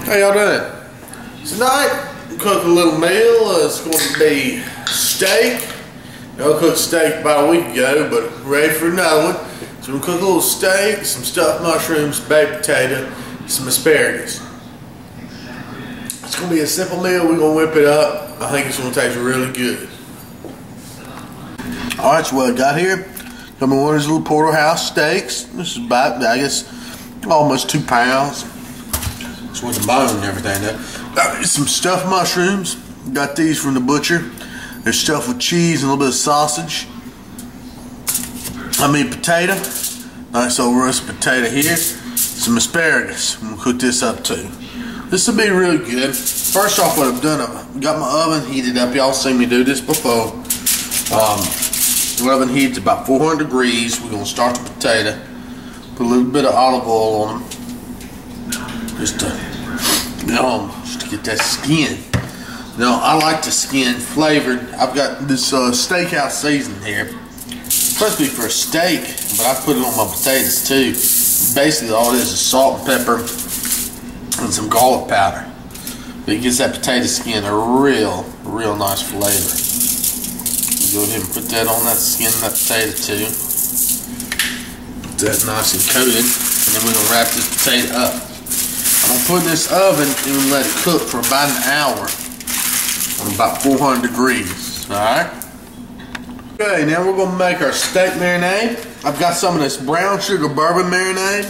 How y'all doing? Tonight, we cook a little meal. It's going to be steak. I cooked steak about a week ago, but ready for another one. So we're going to cook a little steak, some stuffed mushrooms, baked potato, some asparagus. It's going to be a simple meal. We're going to whip it up. I think it's going to taste really good. Alright, so what I got here, got me one of these little Porterhouse steaks. This is about, I guess, almost 2 pounds. It's with the bone and everything though. Got some stuffed mushrooms. Got these from the butcher. They're stuffed with cheese and a little bit of sausage. Potato. Nice old roast potato here. Some asparagus. I'm gonna cook this up too. This will be really good. First off, what I've done, I've got my oven heated up. Y'all seen me do this before. The oven heats about 400 degrees. We're gonna start the potato. Put a little bit of olive oil on them. Just to get that skin. Now, I like the skin flavored. I've got this steakhouse seasoning here. It's supposed to be for a steak, but I put it on my potatoes too. Basically, all it is salt and pepper and some garlic powder. But it gives that potato skin a real nice flavor. Go ahead and put that on that skin of that potato too. Get that nice and coated, and then we're gonna wrap this potato up. I'm gonna put in this oven and let it cook for about an hour on about 400 degrees. Alright? Okay, now we're gonna make our steak marinade. I've got some of this brown sugar bourbon marinade.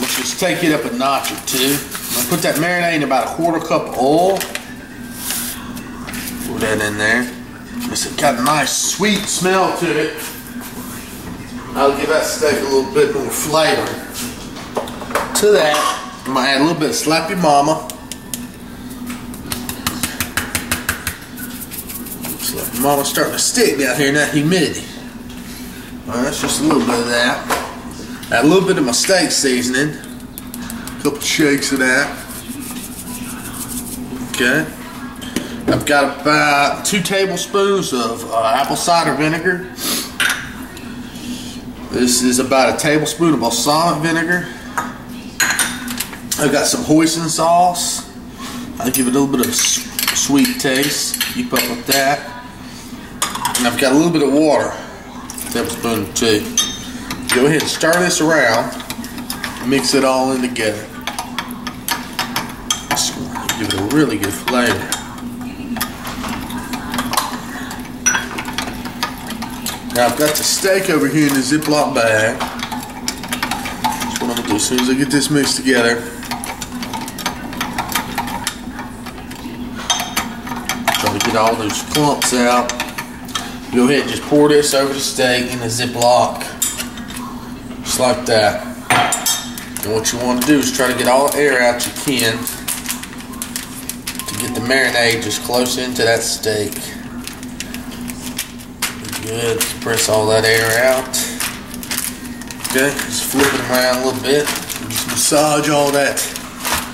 Let's just take it up a notch or two. I'm gonna put that marinade in about a 1/4 cup of oil. Put that in there. It's got a nice sweet smell to it. I'll give that steak a little bit more flavor. To that, I'm going to add a little bit of Slappy Mama. Slappy Mama's starting to stick down here in that humidity. Alright, that's just a little bit of that. Add a little bit of my steak seasoning. A couple shakes of that. Okay. I've got about 2 tablespoons of apple cider vinegar. This is about a tablespoon of balsamic vinegar. I've got some hoisin sauce. I'll give it a little bit of sweet taste. Keep up with that. And I've got a little bit of water. A tablespoon or 2. Go ahead and stir this around. Mix it all in together. Give it a really good flavor. Now I've got the steak over here in the Ziploc bag. That's what I'm going to do as soon as I get this mixed together. Try to get all those clumps out. Go ahead and just pour this over the steak in the Ziploc. Just like that. And what you want to do is try to get all the air out you can to get the marinade just close into that steak. Good. Just press all that air out. Okay, just flip it around a little bit. Just massage all that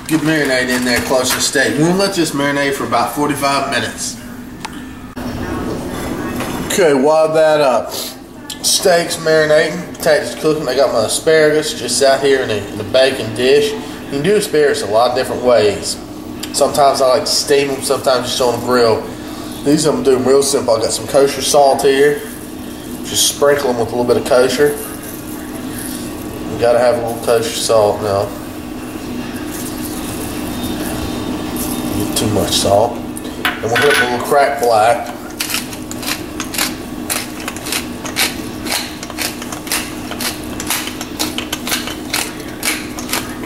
good marinade in there close to the steak. We'll let this marinate for about 45 minutes. Okay, while that steak's marinating, potatoes cooking, I got my asparagus just out here in the baking dish. You can do asparagus a lot of different ways. Sometimes I like to steam them, sometimes just on a grill. These I'm doing real simple. I got some kosher salt here. Just sprinkle them with a little bit of kosher. You gotta have a little kosher salt now. Not too much salt. And we'll put a little cracked black.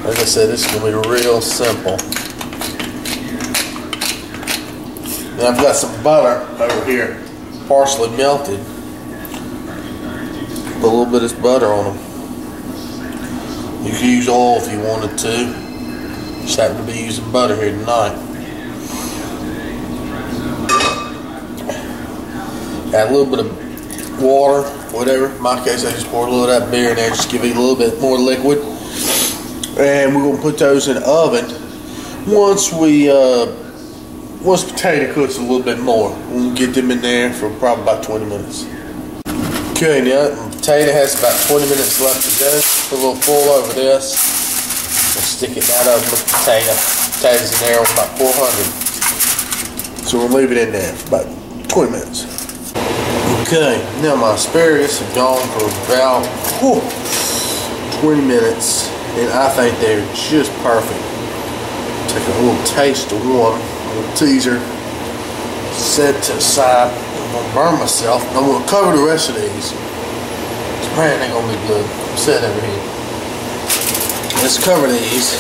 Like I said, this is gonna be real simple. And I've got some butter over here, partially melted. Put a little bit of this butter on them. You can use oil if you wanted to. Just happen to be using butter here tonight. Add a little bit of water, whatever. In my case, I just poured a little of that beer in there, just give it a little bit more liquid. And we're gonna put those in the oven. Once potato cooks a little bit more, we'll get them in there for probably about 20 minutes. Okay, now the potato has about 20 minutes left to go. Put a little foil over this. stick it down over with potato. Potatoes in there on about 400. So we'll leave it in there for about 20 minutes. Okay, now my asparagus have gone for about 20 minutes, and I think they're just perfect. Take a little taste of one, a little teaser, set to the side. I'm gonna burn myself. I'm gonna cover the rest of these. Man, they're gonna be good. Set over here. Let's cover these.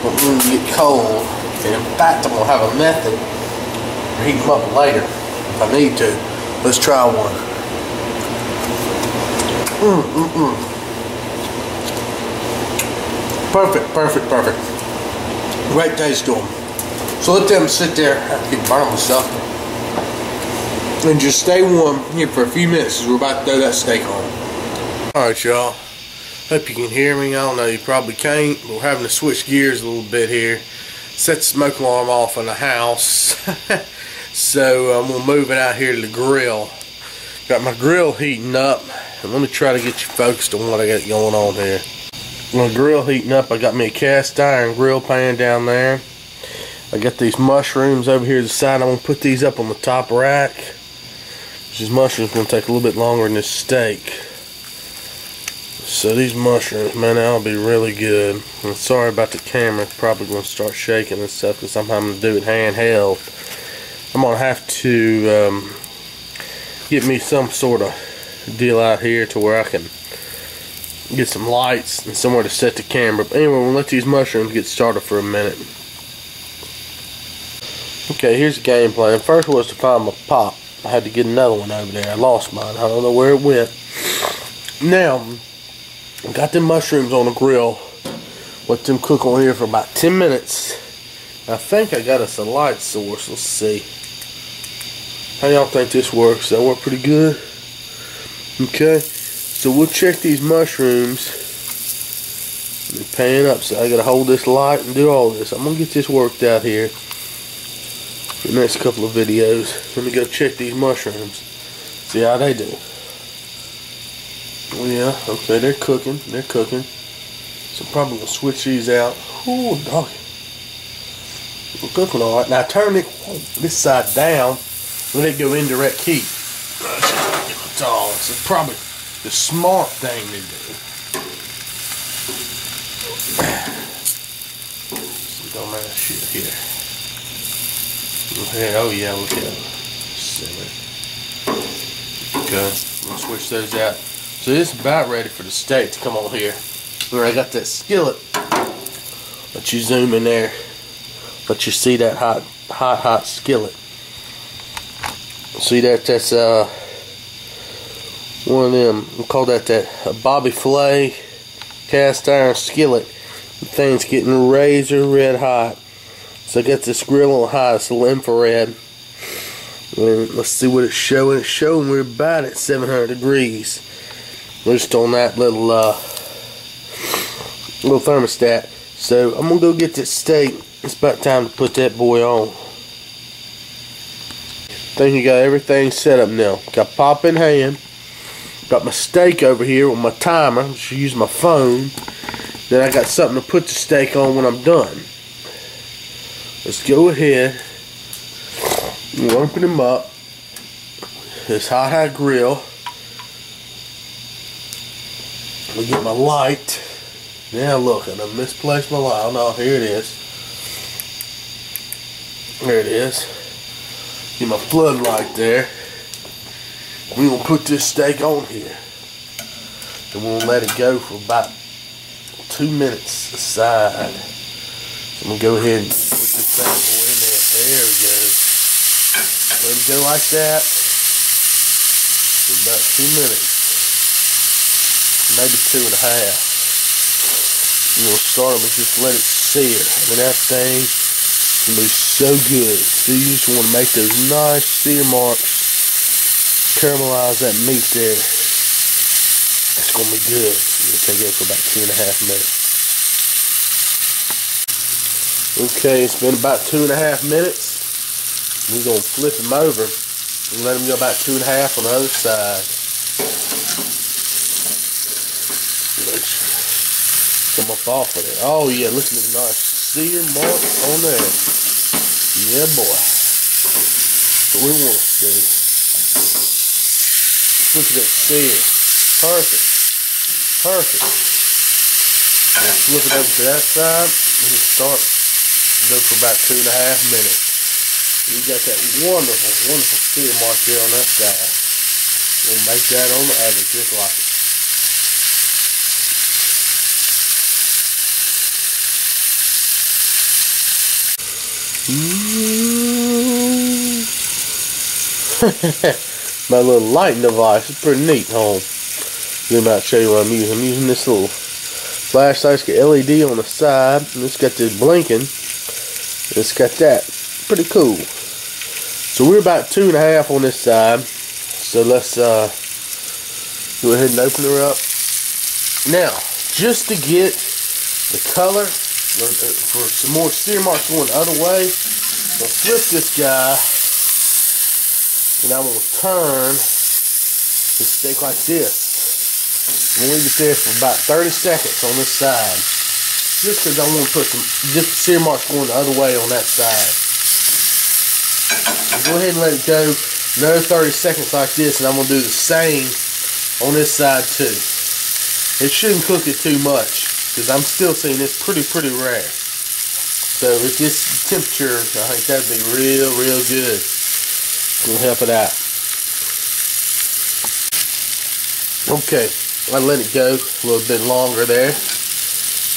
But when they get cold, and in fact, I'm gonna have a method to heat them up later if I need to. Let's try one. Perfect, perfect, perfect. Great taste to them. So let them sit there. I can burn myself. And just stay warm here for a few minutes as we're about to throw that steak on. Alright, y'all. Hope you can hear me. I don't know, you probably can't, but we're having to switch gears a little bit here. Set the smoke alarm off in the house. So I'm going to move it out here to the grill. Got my grill heating up. And let me try to get you focused on what I got going on here. My grill heating up. I got me a cast iron grill pan down there. I got these mushrooms over here to the side. I'm going to put these up on the top rack. These mushrooms are going to take a little bit longer than this steak. So these mushrooms, man, that'll be really good. I'm sorry about the camera. It's probably going to start shaking and stuff because I'm having to do it handheld. I'm going to have to get me some sort of deal out here to where I can get some lights and somewhere to set the camera. But anyway, we'll let these mushrooms get started for a minute. Okay, here's the game plan. First was to find my pop. I had to get another one over there. I lost mine. I don't know where it went. Now, got them mushrooms on the grill. Let them cook on here for about 10 minutes. I think I got us a light source. Let's see. How y'all think this works? That work pretty good? Okay. So we'll check these mushrooms. Let me pan up. So I gotta hold this light and do all this. I'm gonna get this worked out here. The next couple of videos. Let me go check these mushrooms. See how they do. Oh yeah, okay, they're cooking. They're cooking. So probably gonna switch these out. Ooh, doggy. We're cooking alright. Now turn it this side down. Let it go indirect heat. It's probably the smart thing to do. Some dumbass shit here. Oh yeah, look at it. Okay, we'll switch those out. So this is about ready for the steak to come on here. Where I got that skillet. Let you zoom in there. Let you see that hot skillet. See that? That's one of them. We call that a Bobby Flay cast iron skillet. The thing's getting razor red hot. So I got this grill on high. It's a little infrared. And let's see what it's showing. It's showing we're about at 700 degrees. We're just on that little thermostat. So I'm gonna go get this steak. It's about time to put that boy on. Think you got everything set up now. Got pop in hand. Got my steak over here with my timer. I should use my phone. Then I got something to put the steak on when I'm done. Let's go ahead and open him up. This hot grill. Let me get my light. Now look, I done misplaced my light. Oh no, here it is. There it is. Get my floodlight there. We're going to put this steak on here. And we'll let it go for about 2 minutes aside. So I'm going to go ahead and put this bad boy in there. There we go. Let it go like that for about 2 minutes. Maybe 2.5. We're going to start with just let it sear. I mean, that thing can be so good. So you just want to make those nice sear marks. Caramelize that meat there. That's going to be good. We'll take it for about 2.5 minutes. Okay, it's been about 2.5 minutes. We're going to flip him over and let him go about 2.5 on the other side. So come up off of it. Oh yeah, look at the nice sear mark on there. Yeah, boy. That's what we want to see. Look at that sear. Perfect. Perfect. Now flip it over to that side and start. Go for about 2.5 minutes. You got that wonderful, wonderful sear mark there on that side. We'll make that on the other just like it. My little lighting device is pretty neat, home. Let me out show you what I'm using. I'm using this little flashlight. It's got LED on the side, and it's got this blinking. It's got that. Pretty cool. So we're about 2.5 on this side. So let's go ahead and open her up. Now, just to get the color for some more sear marks going the other way, I'm gonna flip this guy, and I'm gonna turn the steak like this. I'm gonna leave it there for about 30 seconds on this side. Just because I want to put some different sear marks going the other way on that side. I'll go ahead and let it go another 30 seconds like this, and I'm going to do the same on this side too. It shouldn't cook it too much, because I'm still seeing this pretty rare. So with this temperature, I think that'd be real good. It's going to help it out. Okay, I let it go a little bit longer there.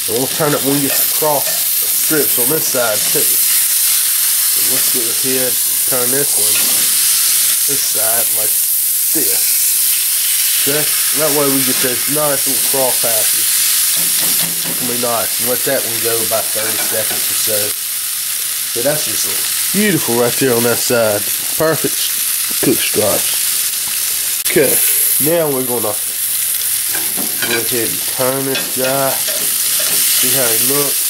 And we'll turn it when we get some cross strips on this side too. So let's go ahead and turn this side like this. Okay? That way we get those nice little cross patches. It's gonna be nice. And let that one go about 30 seconds or so. So that's just beautiful right there on that side. Perfect cooked stripes. Okay, now we're gonna go ahead and turn this guy. See how he looks.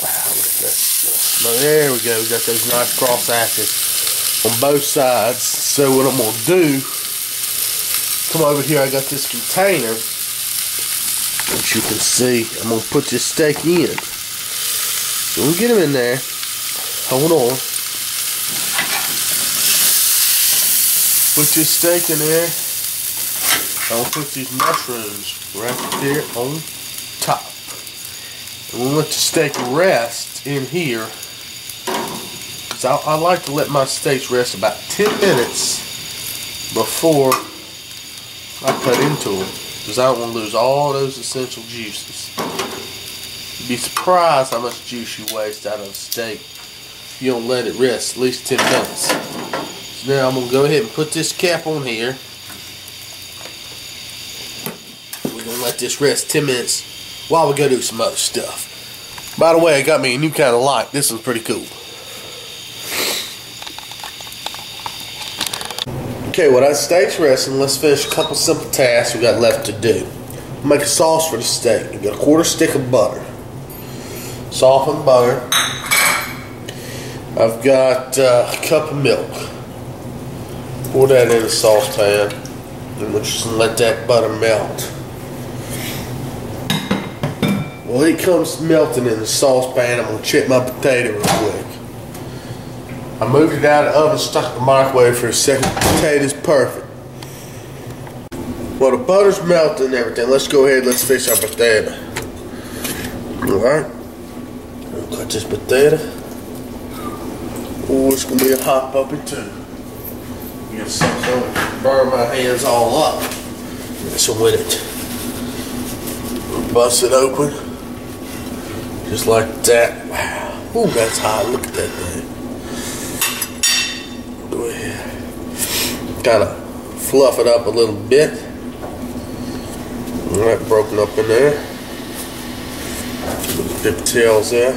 Wow, look at that. There we go. We got those nice cross hatches on both sides. So what I'm gonna do, come over here. I got this container, which you can see. I'm gonna put this steak in. So we'll get him in there. Hold on. Put this steak in there. I'll put these mushrooms right there on top. And we'll let the steak rest in here. Cause I like to let my steaks rest about 10 minutes before I cut into them. Because I don't want to lose all those essential juices. You'd be surprised how much juice you waste out of a steak if you don't let it rest at least 10 minutes. So now I'm going to go ahead and put this cap on here. We're going to let this rest 10 minutes while we go do some other stuff. By the way, I got me a new kind of light. This one's pretty cool. Okay, well that steak's resting. Let's finish a couple simple tasks we got left to do. I'll make a sauce for the steak. You got a 1/4 stick of butter. Softened butter. I've got a cup of milk. Pour that in a saucepan. And we're just gonna let that butter melt. Well, it comes melting in the saucepan. I'm going to check my potato real quick. I moved it out of the oven, stuck the microwave for a second. The potato's perfect. Well, the butter's melting and everything. Let's go ahead and let's fix our potato. Alright. We'll cut this potato. Oh, it's going to be a hot puppy too. Get something to burn my hands all up. So with it. We'll bust it open. Just like that. Wow. Ooh, that's hot. Look at that thing. Go ahead. Kind of fluff it up a little bit. Alright, broken up in there. Dip the tails there.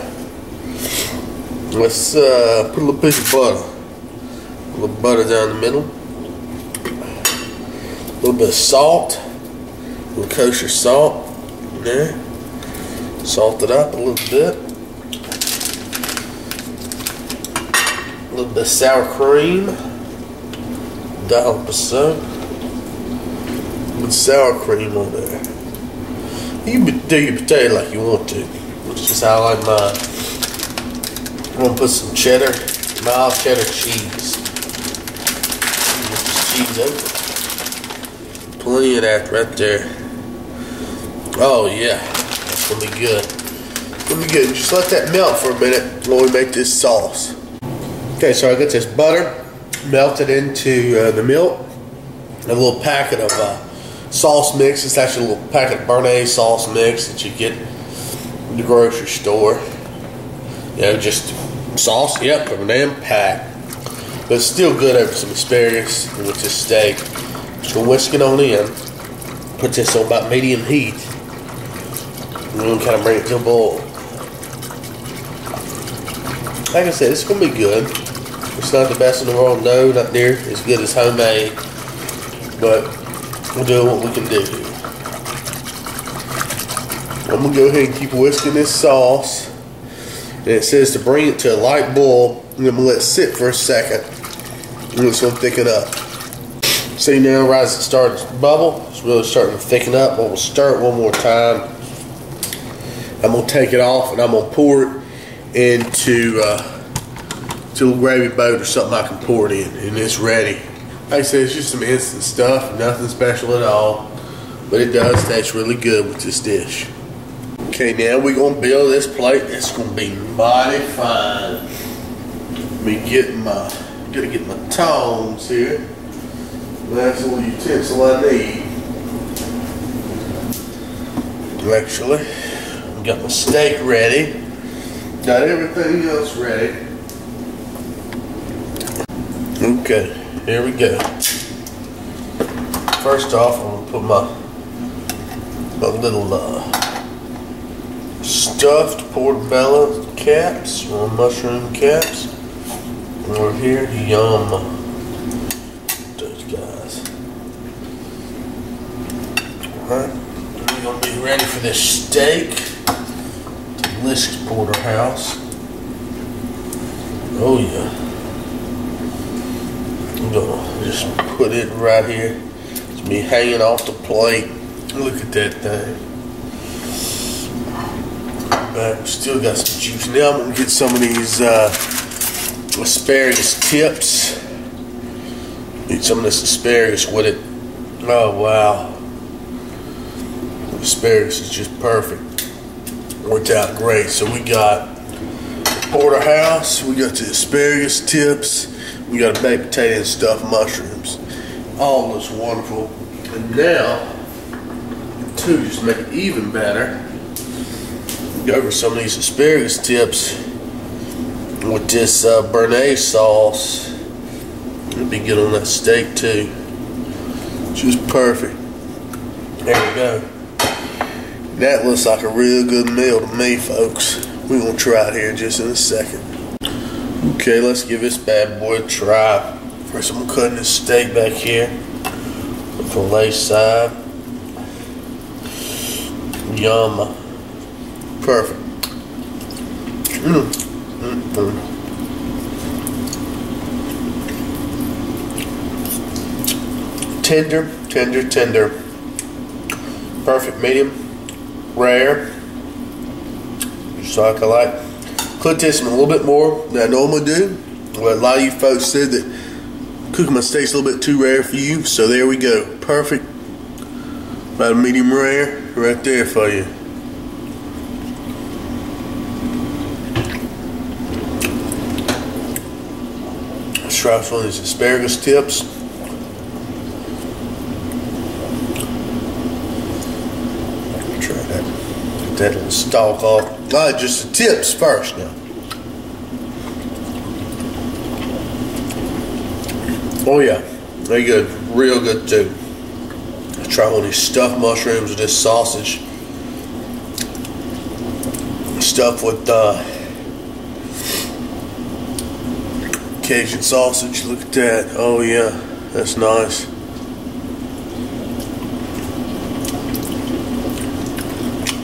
Let's put a little piece of butter. A little butter down the middle. A little bit of salt. A little kosher salt in there. Salt it up a little bit. A little bit of sour cream. Dollop of soap. With sour cream on there. You can do your potato like you want to. It's just how I like mine. I'm gonna put some cheddar, mild cheddar cheese. Get this cheese open. Plenty of that right there. Oh yeah, that's gonna be good. It's gonna be good. Just let that melt for a minute while we make this sauce. Okay, so I got this butter melted into the milk. A little packet of sauce mix. It's actually a little packet of Béarnaise sauce mix that you get in the grocery store. You know, just sauce, yep, from a damn pack. But it's still good over some asparagus and with this steak. Just gonna whisk it on in. Put this on about medium heat. And then kind of bring it to a boil. Like I said, it's gonna be good. It's not the best in the world, no, not near as good as homemade. But we'll do what we can do. I'm gonna go ahead and keep whisking this sauce. And it says to bring it to a light boil, and I'm gonna let it sit for a second. And it's gonna thicken up. See now, right as it starts to bubble, it's really starting to thicken up. We'll stir it one more time. I'm gonna take it off and I'm gonna pour it into a little gravy boat or something I can pour it in, and it's ready. Like I said, it's just some instant stuff, nothing special at all, but it does taste really good with this dish. Okay, now we're gonna build this plate. It's gonna be mighty fine. Gotta get my tongs here. That's the only utensil I need. Actually, I got my steak ready. Got everything else ready. Okay. Here we go. First off, I'm gonna put my little stuffed portobello caps or mushroom caps over here. Yum. Those guys. Alright, we're gonna be ready for this steak. Delicious Porterhouse. Oh yeah. I'm gonna just put it right here. It's me hanging off the plate. Look at that thing. But we still got some juice. Now I'm gonna get some of these asparagus tips. Eat some of this asparagus with it. Oh wow. The asparagus is just perfect. Worked out great. So we got Porterhouse, we got the asparagus tips, we got a baked potato and stuffed mushrooms. All looks wonderful. And now, to just make it even better, go over some of these asparagus tips with this Béarnaise sauce. It'll be good on that steak too. Just perfect. There we go. That looks like a real good meal to me, folks. We're going to try it here just in a second. Okay, let's give this bad boy a try. First, I'm cutting this steak back here. The fillet side. Yum. Perfect. Tender, tender, tender. Perfect medium. Rare. Just like I like. Could taste them a little bit more than I normally do. But a lot of you folks said that cooking my steak's a little bit too rare for you. So there we go. Perfect. About a medium rare right there for you. Let's try some of these asparagus tips. Try that. Get that little stalk off. Just the tips first now. Oh yeah, very good, real good too. Let's try one of these stuffed mushrooms with this sausage. Stuffed with Cajun sausage. Look at that. Oh yeah, that's nice.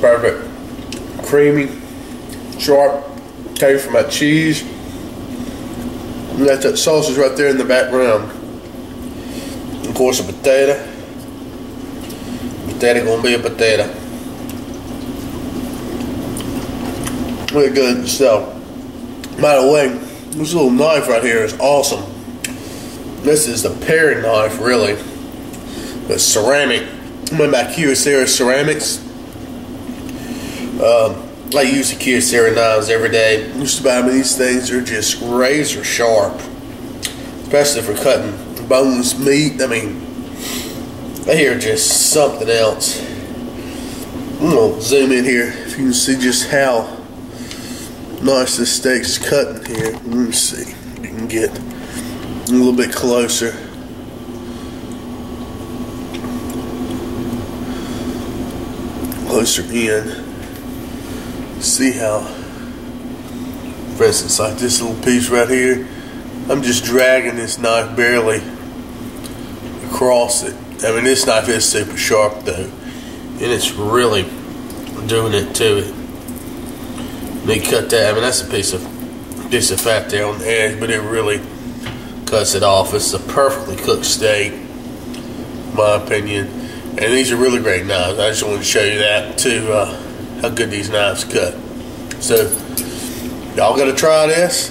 Perfect. Creamy, sharp taste from my cheese. You got that sausage right there in the background. Of course, a potato. Potato gonna be a potato. Really good. So, by the way, this little knife right here is awesome. This is the paring knife, really. It's ceramic. I'm in my Kyocera ceramics. I use the Kyocera knives every day. Just about these things are just razor sharp, especially for cutting boneless meat. I mean, they are just something else. I'm gonna zoom in here if you can see just how nice this steak's cutting here. Let me see if you can get a little bit closer. Closer in. See how, for instance, like this little piece right here, I'm just dragging this knife barely across it. I mean, this knife is super sharp though, and it's really doing it to it. They cut that. I mean, that's a piece of fat there on the edge, but it really cuts it off. It's a perfectly cooked steak, in my opinion. And these are really great knives. I just wanted to show you that too, how good these knives cut. So, y'all gotta try this.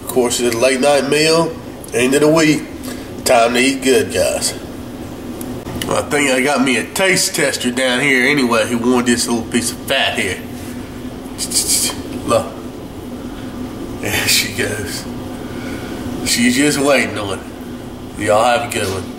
Of course, it's a late night meal, end of the week. Time to eat good, guys. Well, I think I got me a taste tester down here anyway who wanted this little piece of fat here. Look. There she goes. She's just waiting on it. Y'all have a good one.